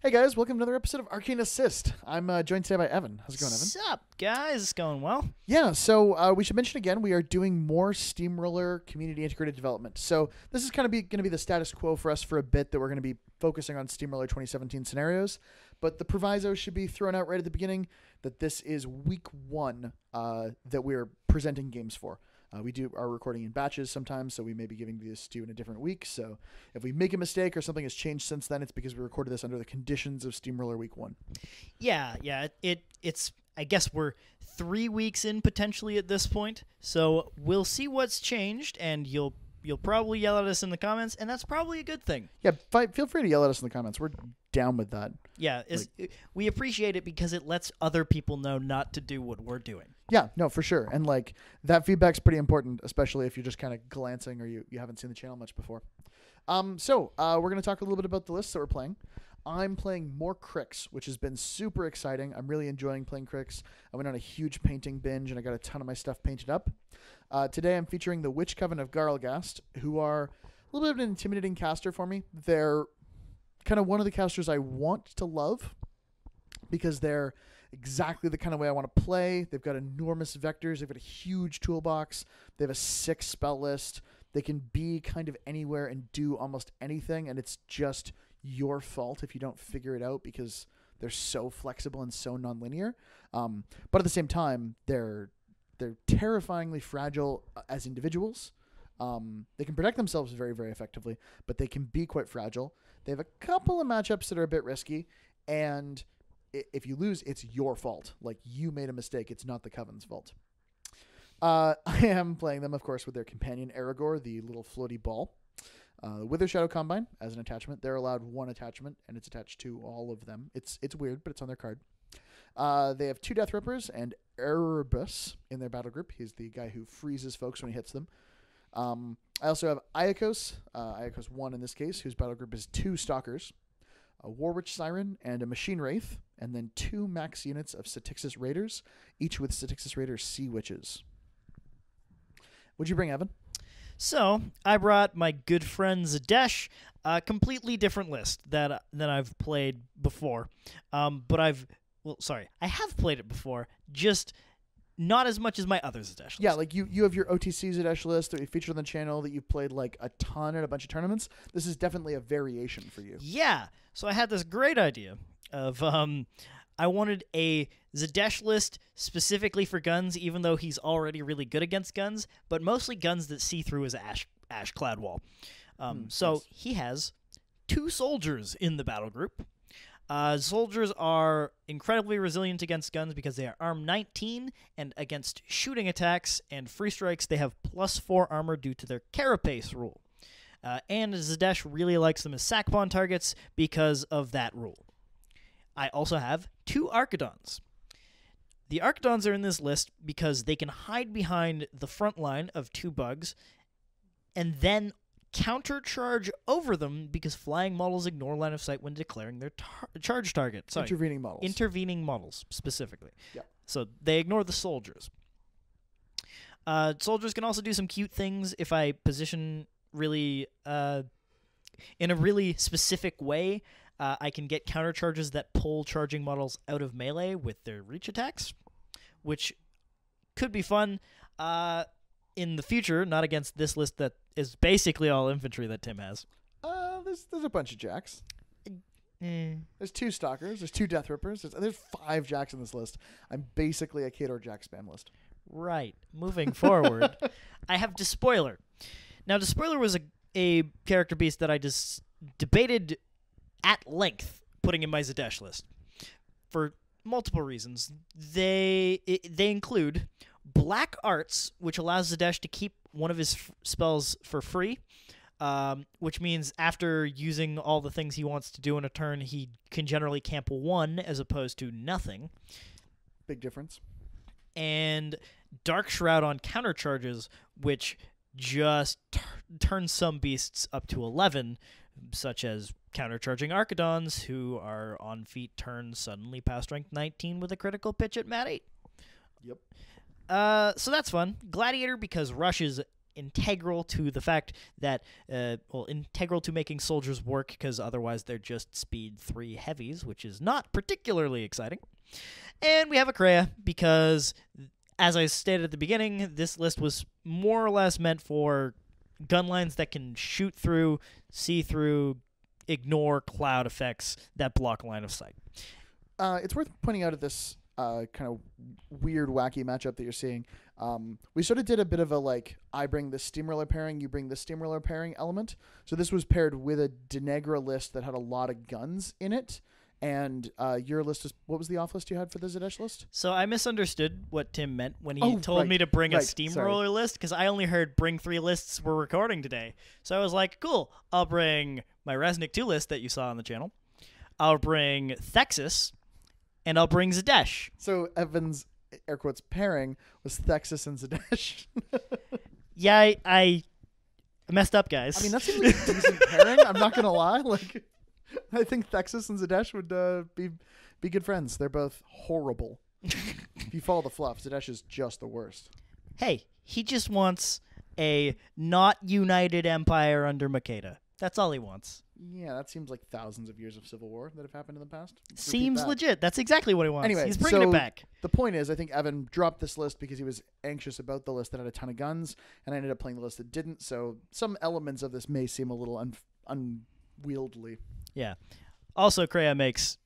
Hey guys, welcome to another episode of Arcane Assist. I'm joined today by Evan. How's it going, Evan? What's up, guys? It's going well. Yeah, so we should mention again, we are doing more Steamroller community integrated development. So this is kind of going to be the status quo for us for a bit, that we're going to be focusing on Steamroller 2017 scenarios. But the proviso should be thrown out right at the beginning that this is week one that we're presenting games for. We do our recording in batches sometimes, so we may be giving this to you in a different week. So if we make a mistake or something has changed since then, it's because we recorded this under the conditions of Steamroller Week 1. Yeah. It's. I guess we're 3 weeks in potentially at this point, so we'll see what's changed, and you'll probably yell at us in the comments, and that's probably a good thing. Yeah, feel free to yell at us in the comments. We're down with that. Yeah, we appreciate it because it lets other people know not to do what we're doing. Yeah, no, for sure. And like that feedback's pretty important, especially if you're just kind of glancing or you haven't seen the channel much before. So we're going to talk a little bit about the lists that we're playing. I'm playing more Cricks, which has been super exciting. I'm really enjoying playing Cricks. I went on a huge painting binge, and I got a ton of my stuff painted up. Today I'm featuring the Witch Coven of Garlghast, who are a little bit of an intimidating caster for me. They're kind of one of the casters I want to love because they're exactly the kind of way I want to play. They've got enormous vectors. They've got a huge toolbox. They have a 6 spell list. They can be kind of anywhere and do almost anything, and it's just your fault if you don't figure it out because they're so flexible and so nonlinear. But at the same time, they're terrifyingly fragile as individuals. They can protect themselves very, very effectively, but they can be quite fragile. They have a couple of matchups that are a bit risky, and if you lose, it's your fault. Like, you made a mistake. It's not the Coven's fault. I am playing them, of course, with their companion Egregore, the little floaty ball. Withershadow Combine as an attachment. They're allowed 1 attachment, and it's attached to all of them. It's weird, but it's on their card. They have 2 Deathrippers and Erebus in their battle group. He's the guy who freezes folks when he hits them. I also have Aiakos, Aiakos 1 in this case, whose battle group is 2 Stalkers, a Warwitch Siren, and a Machine Wraith, and then 2 max units of Satyxis Raiders, each with Satyxis Raider Sea Witches. What'd you bring, Evan? So I brought my good friend Zaadesh, a completely different list than I've played before. But I have played it before, just not as much as my other Zaadesh list. Yeah, like you have your OTC Zaadesh list that we featured on the channel that you've played like a ton at a bunch of tournaments. This is definitely a variation for you. Yeah. So I had this great idea of I wanted a Zaadesh list specifically for guns, even though he's already really good against guns, but mostly guns that see through his ash clad wall. So nice. He has 2 soldiers in the battle group. Soldiers are incredibly resilient against guns because they are armed 19, and against shooting attacks and free strikes, they have +4 armor due to their carapace rule. And Zaadesh really likes them as sackpawn targets because of that rule. I also have 2 Archidons. The Archidons are in this list because they can hide behind the front line of 2 bugs and then countercharge over them because flying models ignore line of sight when declaring their charge target. Sorry, intervening models. Intervening models, specifically. Yeah. So they ignore the soldiers. Soldiers can also do some cute things if I position really in a really specific way. I can get counter charges that pull charging models out of melee with their reach attacks, which could be fun in the future, not against this list that is basically all infantry that Tim has. There's a bunch of jacks. There's 2 Stalkers, there's 2 Deathrippers, there's 5 jacks in this list. I'm basically a Kador jack spam list. Right. Moving forward, I have Despoiler. Now, Despoiler was a character beast that I just debated at length putting in my Zaadesh list for multiple reasons. They include Black Arts, which allows Zaadesh to keep one of his spells for free, which means after using all the things he wants to do in a turn, he can generally camp 1 as opposed to nothing. Big difference. And Dark Shroud on counter charges, which just turns some beasts up to 11, such as countercharging Archidons, who are on feet turn suddenly past rank 19 with a critical pitch at mat 8. Yep. So that's fun. Gladiator, because Rush is integral to the fact that, integral to making soldiers work, because otherwise they're just speed 3 heavies, which is not particularly exciting. And we have a Krea because, as I stated at the beginning, this list was more or less meant for gun lines that can shoot through, see through, ignore cloud effects that block line of sight. It's worth pointing out at this kind of weird, wacky matchup that you're seeing. We sort of did a bit of a, I bring the Steamroller pairing, you bring the Steamroller pairing element. So this was paired with a Denegra list that had a lot of guns in it. And your list is, what was the off list you had for the Zaadesh list? So I misunderstood what Tim meant when he told me to bring a Steamroller list, because I only heard bring 3 lists we're recording today. So I was like, cool, I'll bring my Resnick 2 list that you saw on the channel. I'll bring Thexus, and I'll bring Zaadesh. So Evan's, air quotes, pairing was Thexus and Zaadesh. Yeah, I messed up, guys. I mean, that seems like a decent pairing. I'm not going to lie. I think Thexus and Zaadesh would be good friends. They're both horrible. If you follow the fluff, Zaadesh is just the worst. Hey, he just wants a not united empire under Makeda. That's all he wants. Yeah, that seems like thousands of years of civil war that have happened in the past. Seems legit. That's exactly what he wants. Anyway, he's bringing it back. The point is, I think Evan dropped this list because he was anxious about the list that had a ton of guns, and I ended up playing the list that didn't, so some elements of this may seem a little unwieldy. Yeah. Also, Krea makes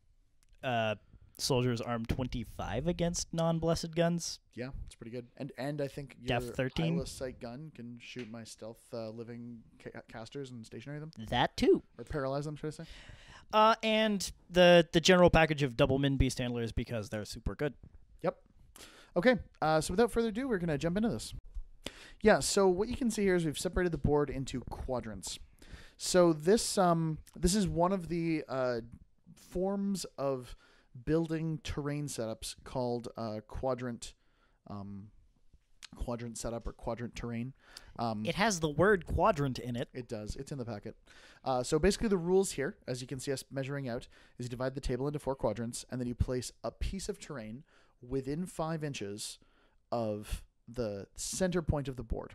soldiers armed 25 against non-blessed guns. Yeah, it's pretty good. And I think your Def 13. eyeless sight gun can shoot my stealth living casters and stationary them. That too. Or paralyze them, should I say. And the general package of double min beast handlers because they're super good. Yep. Okay, so without further ado, we're going to jump into this. Yeah, so what you can see here is we've separated the board into quadrants. So this is one of the forms of building terrain setups called quadrant setup or quadrant terrain. It has the word quadrant in it. It does. It's in the packet. So basically the rules here, as you can see us measuring out, is you divide the table into 4 quadrants, and then you place a piece of terrain within 5 inches of the center point of the board.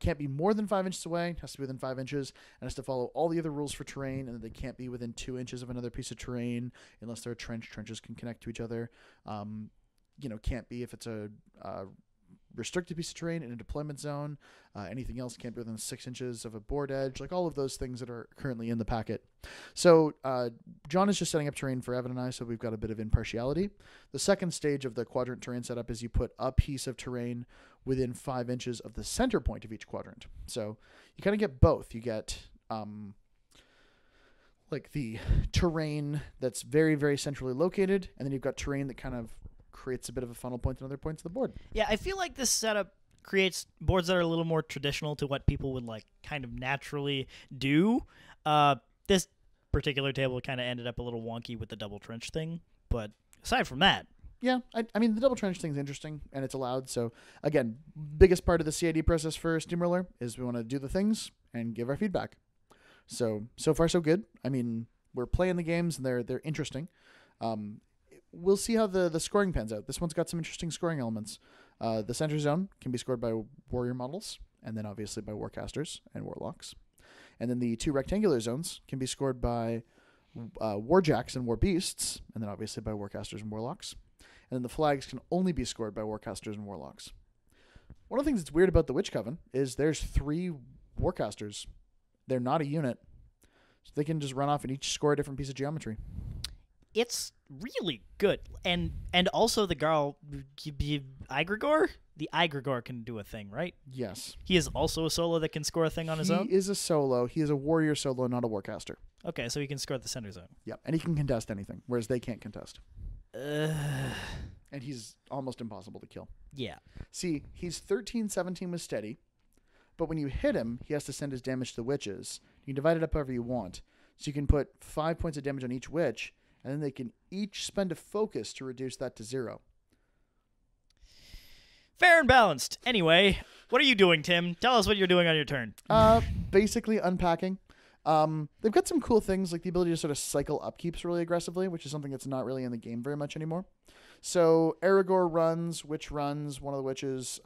Can't be more than 5 inches away, has to be within 5 inches, and has to follow all the other rules for terrain, and they can't be within 2 inches of another piece of terrain unless they're a trench. Trenches can connect to each other. Can't be if it's a restricted piece of terrain in a deployment zone. Anything else can't be within 6 inches of a board edge, like all of those things that are currently in the packet. So John is just setting up terrain for Evan and I, so we've got a bit of impartiality. The second stage of the quadrant terrain setup is you put a piece of terrain within 5 inches of the center point of each quadrant. So you kind of get both. You get the terrain that's very, very centrally located, and then you've got terrain that kind of creates a bit of a funnel point in other points of the board. Yeah, I feel like this setup creates boards that are a little more traditional to what people would kind of naturally do. This particular table kind of ended up a little wonky with the double trench thing, but aside from that, yeah, I mean, the double trench thing is interesting, and it's allowed. So, again, biggest part of the CID process for Steamroller is we want to do the things and give our feedback. So far, so good. I mean, we're playing the games, and they're interesting. We'll see how the scoring pans out. This one's got some interesting scoring elements. The center zone can be scored by warrior models, and then obviously by warcasters and warlocks. And then the 2 rectangular zones can be scored by warjacks and warbeasts, and then obviously by warcasters and warlocks. And then the flags can only be scored by warcasters and warlocks. One of the things that's weird about the Witch Coven is there's 3 warcasters. They're not a unit, so they can just run off and each score a different piece of geometry. It's really good. And also the Egregore? The Egregore can do a thing, right? Yes. He is also a solo that can score a thing on his own? He is a solo. He is a warrior solo, not a warcaster. Okay, so he can score the center zone. Yep, and he can contest anything, whereas they can't contest. And he's almost impossible to kill. Yeah. See, he's 13-17 with steady, but when you hit him, he has to send his damage to the witches. You can divide it up however you want. So you can put 5 points of damage on each witch, and then they can each spend a focus to reduce that to 0. Fair and balanced. Anyway, what are you doing, Tim? Tell us what you're doing on your turn. Basically unpacking. They've got some cool things, like the ability to sort of cycle upkeeps really aggressively, which is something that's not really in the game very much anymore. So Egregore runs, Witch runs, one of the witches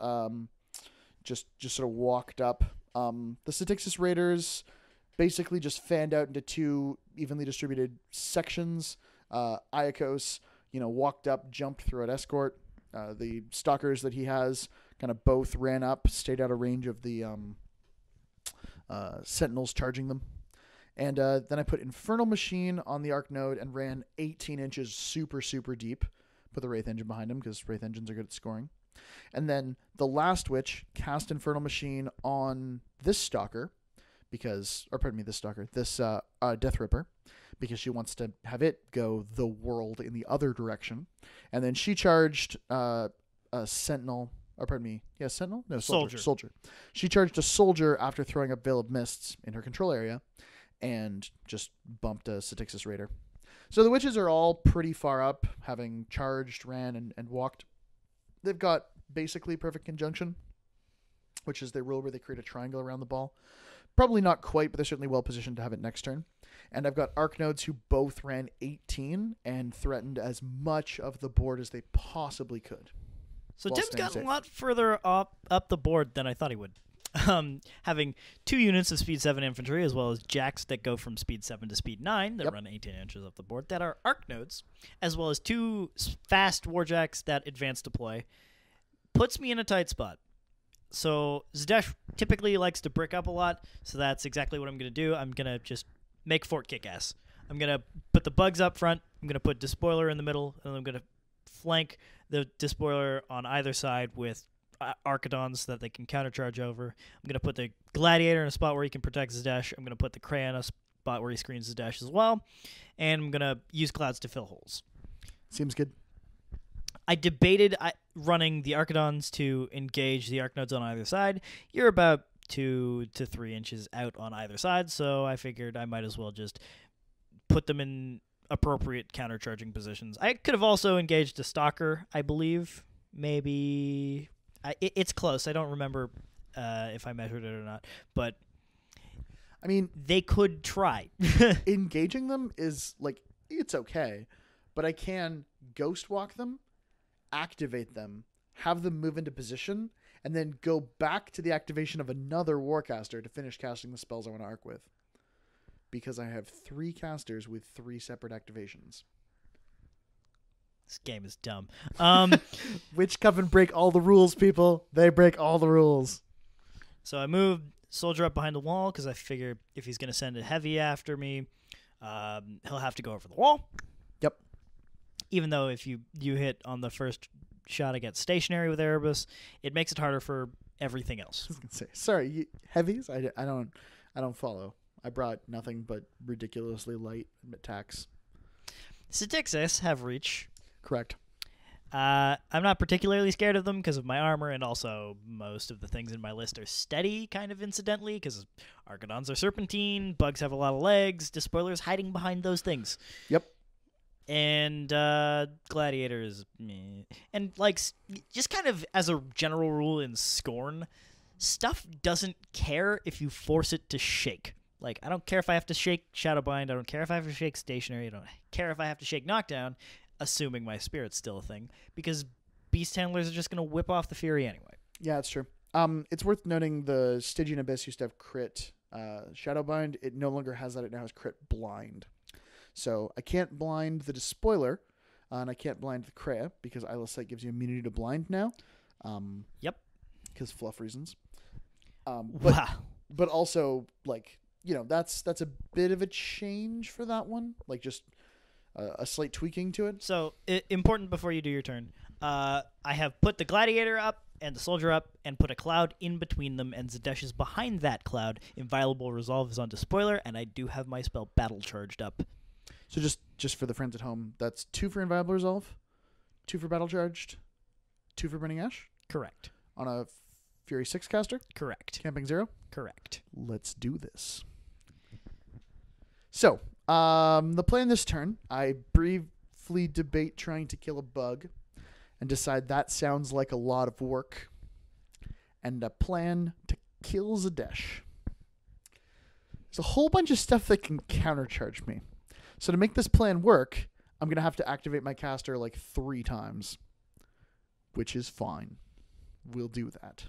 just sort of walked up. The Satyxis Raiders basically just fanned out into two evenly distributed sections. Aiakos, walked up, jumped through an escort. The stalkers that he has kind of both ran up, stayed out of range of the sentinels charging them. And then I put Infernal Machine on the Arc Node and ran 18 inches super, super deep. Put the Wraith Engine behind him because Wraith Engines are good at scoring. And then the last Witch cast Infernal Machine on this Stalker this Deathripper, because she wants to have it go the world in the other direction. And then she charged a Sentinel, Sentinel? No, Soldier. She charged a Soldier after throwing up Veil of Mists in her control area and just bumped a Satyxis Raider. So the Witches are all pretty far up, having charged, ran, and walked. They've got basically perfect conjunction, which is their rule where they create a triangle around the ball. Probably not quite, but they're certainly well positioned to have it next turn. And I've got Arc Nodes who both ran 18 and threatened as much of the board as they possibly could. So Tim's gotten a lot further up the board than I thought he would. Having 2 units of Speed 7 infantry, as well as jacks that go from Speed 7 to Speed 9 that run 18 inches up the board, that are Arc Nodes, as well as 2 fast Warjacks that advance deploy, puts me in a tight spot. So Zaadesh typically likes to brick up a lot, so that's exactly what I'm going to do. I'm going to just make Fort Kickass. I'm going to put the bugs up front, I'm going to put Despoiler in the middle, and I'm going to flank the Despoiler on either side with Archidons so that they can countercharge over. I'm going to put the Gladiator in a spot where he can protect Zaadesh. I'm going to put the Krea in a spot where he screens Zaadesh as well. And I'm going to use Clouds to fill holes. Seems good. I debated running the Archidons to engage the Arc Nodes on either side. You're about 2 to 3 inches out on either side, so I figured I might as well just put them in appropriate countercharging positions. I could have also engaged a Stalker, I believe. Maybe... It's close. I don't remember if I measured it or not, but I mean, they could try. Engaging them is it's okay, but I can ghost walk them, activate them, have them move into position, and then go back to the activation of another Warcaster to finish casting the spells I want to arc with. Because I have 3 casters with 3 separate activations. This game is dumb. Which Coven break all the rules, people? They break all the rules. So I moved Soldier up behind the wall because I figure if he's going to send a heavy after me, he'll have to go over the wall. Yep. Even though if you hit on the first shot, I get stationary with Erebus, it makes it harder for everything else. I was gonna say, sorry, heavies? I don't follow. I brought nothing but ridiculously light attacks. Satyxis have reach. Correct. I'm not particularly scared of them because of my armor, and also most of the things in my list are steady, kind of incidentally, because Archidons are serpentine, bugs have a lot of legs, Despoiler's hiding behind those things. Yep. And Gladiator is meh. And, just kind of as a general rule in Scorn, stuff doesn't care if you force it to shake. I don't care if I have to shake Shadowbind, I don't care if I have to shake Stationary, I don't care if I have to shake Knockdown, assuming my spirit's still a thing, because Beast Handlers are just going to whip off the Fury anyway. Yeah, that's true. It's worth noting the Stygian Abyss used to have crit Shadowbind. It no longer has that. It now has crit blind. So I can't blind the Despoiler, and I can't blind the Krea, because Eyeless Sight gives you immunity to blind now. Yep. Because fluff reasons. Wow. But also, that's a bit of a change for that one. Just... a slight tweaking to it. So, important before you do your turn. I have put the Gladiator up and the Soldier up and put a cloud in between them, and Zaadesh is behind that cloud. Inviolable Resolve is on Despoiler, and I do have my spell Battle charged up. So just for the friends at home, that's 2 for Inviolable Resolve, 2 for Battle charged, 2 for Burning Ash? Correct. On a Fury 6 caster? Correct. Camping 0? Correct. Let's do this. So... the plan this turn, I briefly debate trying to kill a bug and decide that sounds like a lot of work, and a plan to kill Zaadesh. There's a whole bunch of stuff that can countercharge me. So to make this plan work, I'm going to have to activate my caster 3 times, which is fine. We'll do that.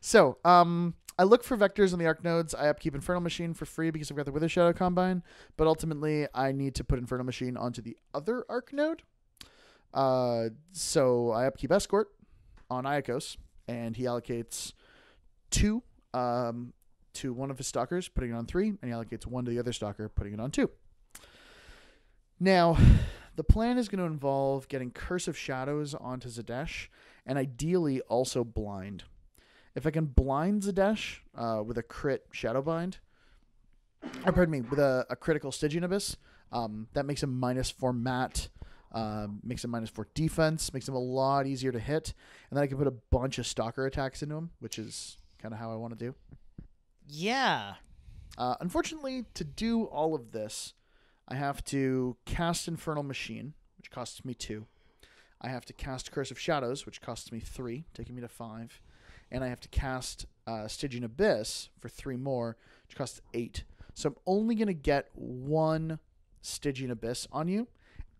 So, I look for vectors on the Arc nodes. I upkeep Infernal Machine for free because I've got the Withershadow Combine, but ultimately I need to put Infernal Machine onto the other Arc node. So I upkeep Escort on Aiakos, and he allocates 2 to one of his Stalkers, putting it on 3, and he allocates 1 to the other Stalker, putting it on 2. Now, the plan is going to involve getting Curse of Shadows onto Zaadesh, and ideally also Blind. If I can blind Zaadesh with a crit Shadowbind, or pardon me, with a critical Stygian Abyss, that makes him -4 mat, makes him -4 defense, makes him a lot easier to hit, and then I can put a bunch of Stalker attacks into him, which is kind of how I want to do. Yeah. Unfortunately, to do all of this, I have to cast Infernal Machine, which costs me 2. I have to cast Curse of Shadows, which costs me 3, taking me to 5. And I have to cast Stygian Abyss for 3 more, which costs 8. So I'm only going to get 1 Stygian Abyss on you,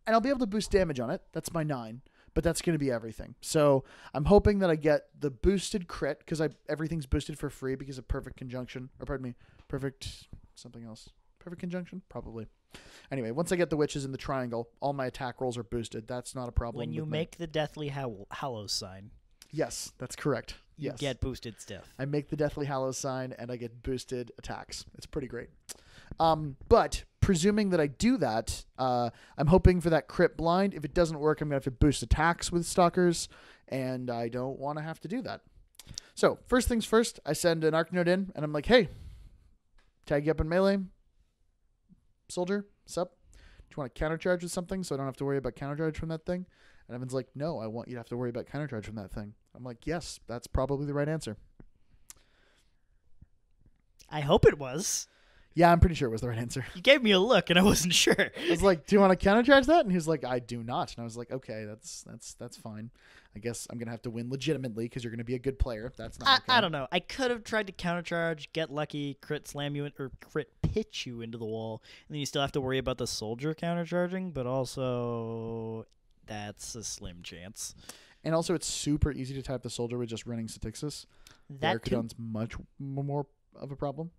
and I'll be able to boost damage on it. That's my 9, but that's going to be everything. So I'm hoping that I get the boosted crit, because everything's boosted for free because of Perfect Conjunction. Or pardon me, Perfect something else. Perfect Conjunction? Probably. Anyway, once I get the witches in the triangle, all my attack rolls are boosted. That's not a problem. When you make the Deathly Hallows sign. Yes, that's correct. You get boosted stuff. I make the Deathly Hallows sign, and I get boosted attacks. It's pretty great. But presuming that I do that, I'm hoping for that crit blind. If it doesn't work, I'm going to have to boost attacks with Stalkers, and I don't want to have to do that. So first things first, I send an Arc Node in, and I'm like, hey, tag you up in melee. Soldier, sup? Do you want to countercharge with something so I don't have to worry about countercharge from that thing? And Evan's like, no, I want you to have to worry about countercharge from that thing. I'm like, yes, that's probably the right answer. I hope it was. Yeah, I'm pretty sure it was the right answer. You gave me a look, and I wasn't sure. I was like, do you want to countercharge that? And he was like, I do not. And I was like, okay, that's fine. I guess I'm going to have to win legitimately because you're going to be a good player. That's not okay. I don't know. I could have tried to countercharge, get lucky, crit slam you, or crit pitch you into the wall, and then you still have to worry about the soldier countercharging, but also that's a slim chance. And also, it's super easy to type the soldier with just running Satyxis. The Archidon's much more of a problem.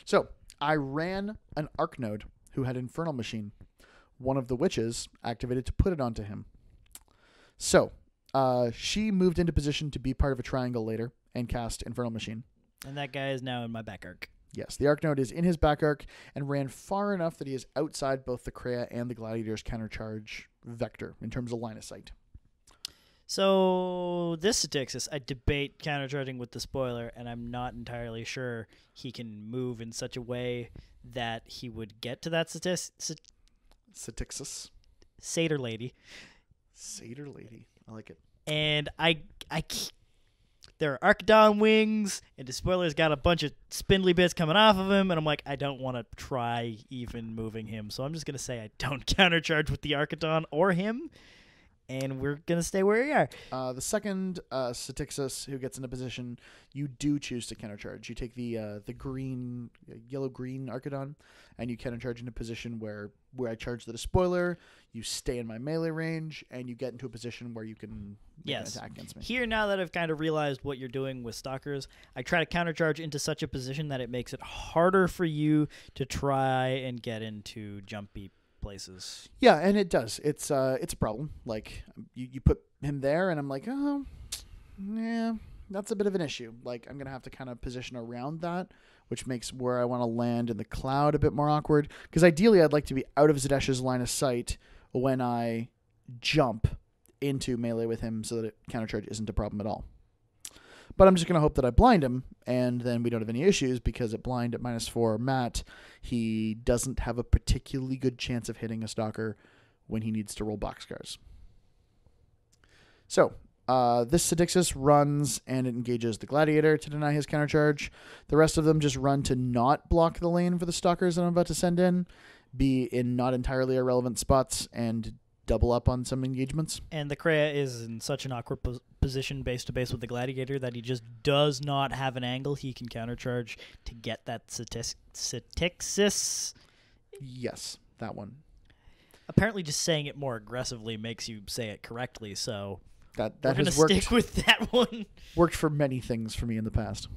So, I ran an Arc Node who had Infernal Machine. One of the witches activated to put it onto him. So, she moved into position to be part of a triangle later and cast Infernal Machine. And that guy is now in my back arc. Yes, the Arc Node is in his back arc and ran far enough that he is outside both the Krea and the Gladiator's countercharge vector in terms of line of sight. So this Satyxis, I debate countercharging with Despoiler, and I'm not entirely sure he can move in such a way that he would get to that Satyxis. Satyr Lady. Satyr Lady. I like it. And there are Archidon wings, and Despoiler's got a bunch of spindly bits coming off of him, and I'm like, I don't want to try even moving him, so I'm just going to say I don't countercharge with the Archidon or him. And we're going to stay where we are. The second Satyxis who gets into position, you do choose to countercharge. You take the yellow-green Archidon, and you countercharge into a position where I charge the Despoiler, you stay in my melee range, and you get into a position where you can make an attack against me. Here, now that I've kind of realized what you're doing with Stalkers, I try to countercharge into such a position that it makes it harder for you to try and get into jumpy places. Yeah, and it does. It's a problem. Like, you put him there, and I'm like, oh, yeah, that's a bit of an issue. Like, I'm going to have to kind of position around that, which makes where I want to land in the cloud a bit more awkward. Because ideally, I'd like to be out of Zaadesh's line of sight when I jump into melee with him so that countercharge isn't a problem at all. But I'm just going to hope that I blind him, and then we don't have any issues, because at blind at -4 mat, he doesn't have a particularly good chance of hitting a Stalker when he needs to roll boxcars. So, this Satyxis runs and it engages the Gladiator to deny his countercharge. The rest of them just run to not block the lane for the Stalkers that I'm about to send in, be in not entirely irrelevant spots, and double up on some engagements. And the Krea is in such an awkward position base to base with the Gladiator that he just does not have an angle he can countercharge to get that Satyxis. Yes, that one. Apparently just saying it more aggressively makes you say it correctly, so That We're gonna has worked. stick with that one. Worked for many things for me in the past.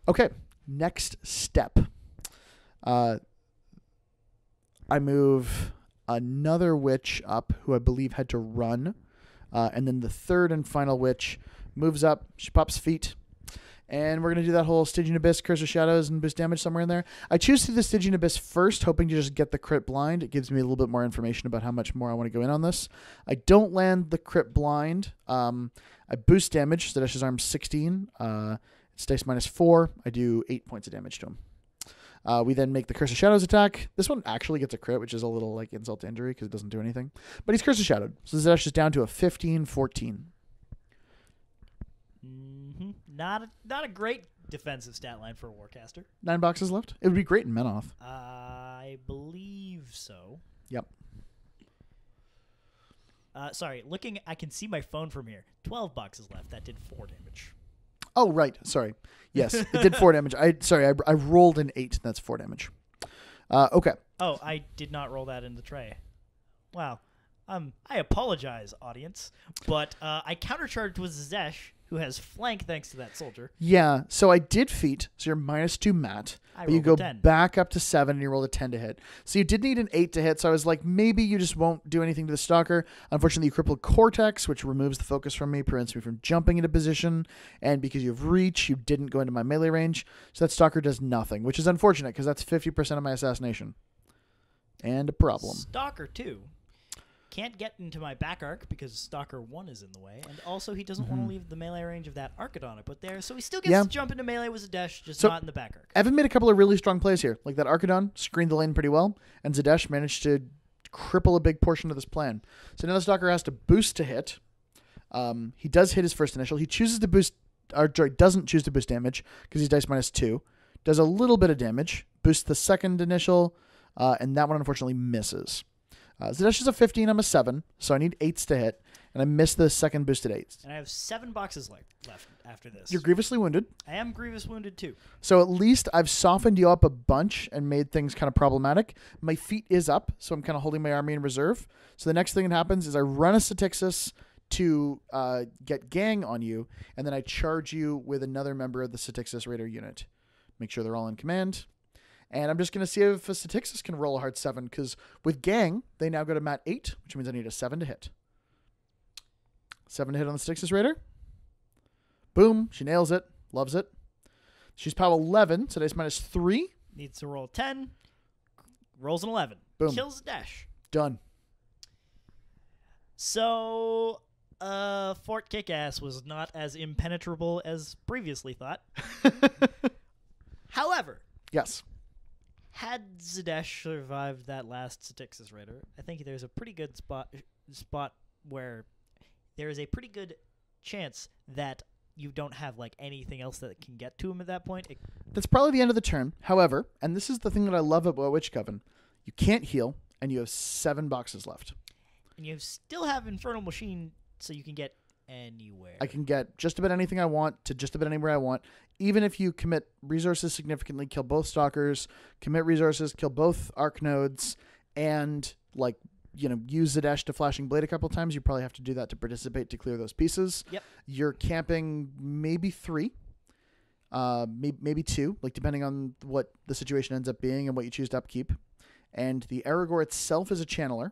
Okay, next step. I move another witch up who I believe had to run. And then the third and final witch moves up. She pops feet. And we're going to do that whole Stygian Abyss, Curse of Shadows, and boost damage somewhere in there. I choose to do the Stygian Abyss first, hoping to just get the crit blind. It gives me a little bit more information about how much more I want to go in on this. I don't land the crit blind. I boost damage. Zadesh's arm's 16. It's dice -4. I do 8 points of damage to him. We then make the Curse of Shadows attack. This one actually gets a crit, which is a little like insult to injury because it doesn't do anything. But he's Curse of Shadowed. So Zadesh is down to a 15-14. Not a great defensive stat line for a Warcaster. 9 boxes left. It would be great in Menoth. I believe so. Yep. Sorry, I can see my phone from here. 12 boxes left. That did 4 damage. Oh, right. Sorry. Yes, it did 4 damage. I rolled an 8. That's 4 damage. Okay. Oh, I did not roll that in the tray. Wow. I apologize, audience, but I countercharged with Zadesh, who has flank thanks to that soldier. Yeah, so I did feat, so you're -2 mat. But you go back up to 7 and you rolled a 10 to hit. So you did need an 8 to hit, so I was like, maybe you just won't do anything to the Stalker. Unfortunately, you crippled Cortex, which removes the focus from me, prevents me from jumping into position, and because you have reach, you didn't go into my melee range, so that Stalker does nothing, which is unfortunate, because that's 50% of my assassination. And a problem. Stalker 2 can't get into my back arc because Stalker 1 is in the way, and also he doesn't want to leave the melee range of that Archidon I put there, so he still gets to jump into melee with Zadesh, just not in the back arc. Evan made a couple of really strong plays here. Like that Archidon screened the lane pretty well, and Zadesh managed to cripple a big portion of this plan. So now the Stalker has to boost to hit. He does hit his first initial. He chooses to boost, or sorry, doesn't choose to boost damage because he's dice -2. Does a little bit of damage, boosts the second initial, and that one unfortunately misses. Zadesh is a 15, I'm a 7, so I need 8s to hit, and I missed the second boosted 8s. And I have 7 boxes left after this. You're grievously wounded. I am grievous wounded too. So at least I've softened you up a bunch and made things kind of problematic. My feet is up, so I'm kind of holding my army in reserve. So the next thing that happens is I run a Satyxis to get gang on you, and then I charge you with another member of the Satyxis Raider unit. Make sure they're all in command. And I'm just going to see if a Satyxis can roll a hard 7, because with gang, they now go to mat 8, which means I need a 7 to hit. 7 to hit on the Satyxis Raider. Boom. She nails it. Loves it. She's POW 11, so dice -3. Needs to roll 10. Rolls an 11. Boom. Kills Dash. Done. So, Fort Kickass was not as impenetrable as previously thought. However. Yes. Had Zadesh survived that last Satyxis Raider, I think there's a pretty good spot where there is a pretty good chance that you don't have like anything else that can get to him at that point. That's probably the end of the turn. However, and this is the thing that I love about Witch Coven, you can't heal, and you have 7 boxes left. And you still have Infernal Machine, so you can get anywhere. I can get just about anything I want to just about anywhere I want. Even if you commit resources significantly, kill both Stalkers, commit resources, kill both Arc Nodes, and like, you know, use Zadesh to Flashing Blade a couple times, you probably have to do that to participate to clear those pieces. Yep. You're camping maybe 3, maybe 2, like depending on what the situation ends up being and what you choose to upkeep. And the Egregore itself is a channeler,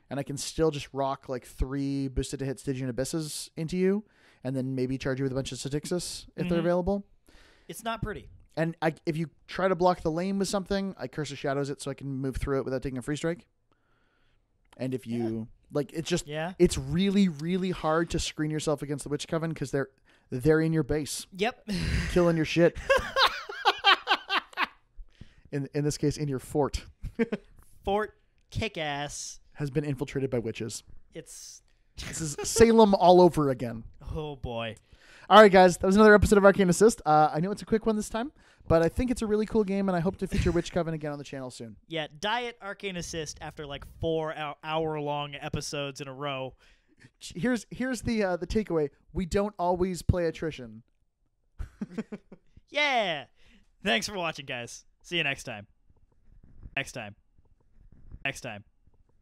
and I can still just rock like 3 boosted to hit Stygian Abysses into you, and then maybe charge you with a bunch of Satyxis if they're available. It's not pretty. And if you try to block the lane with something, I Curse of Shadows it so I can move through it without taking a free strike. And if you like, it's just it's really, really hard to screen yourself against the Witch Coven because they're in your base. Yep. Killing your shit. In this case, in your fort. Fort Kickass has been infiltrated by witches. This is Salem all over again. Oh boy. All right, guys, that was another episode of Arcane Assist. I know it's a quick one this time, but I think it's a really cool game, and I hope to feature Witch Coven again on the channel soon. Yeah, Diet Arcane Assist after like 4 hour-long episodes in a row. Here's the takeaway. We don't always play attrition. Yeah. Thanks for watching, guys. See you next time. Next time.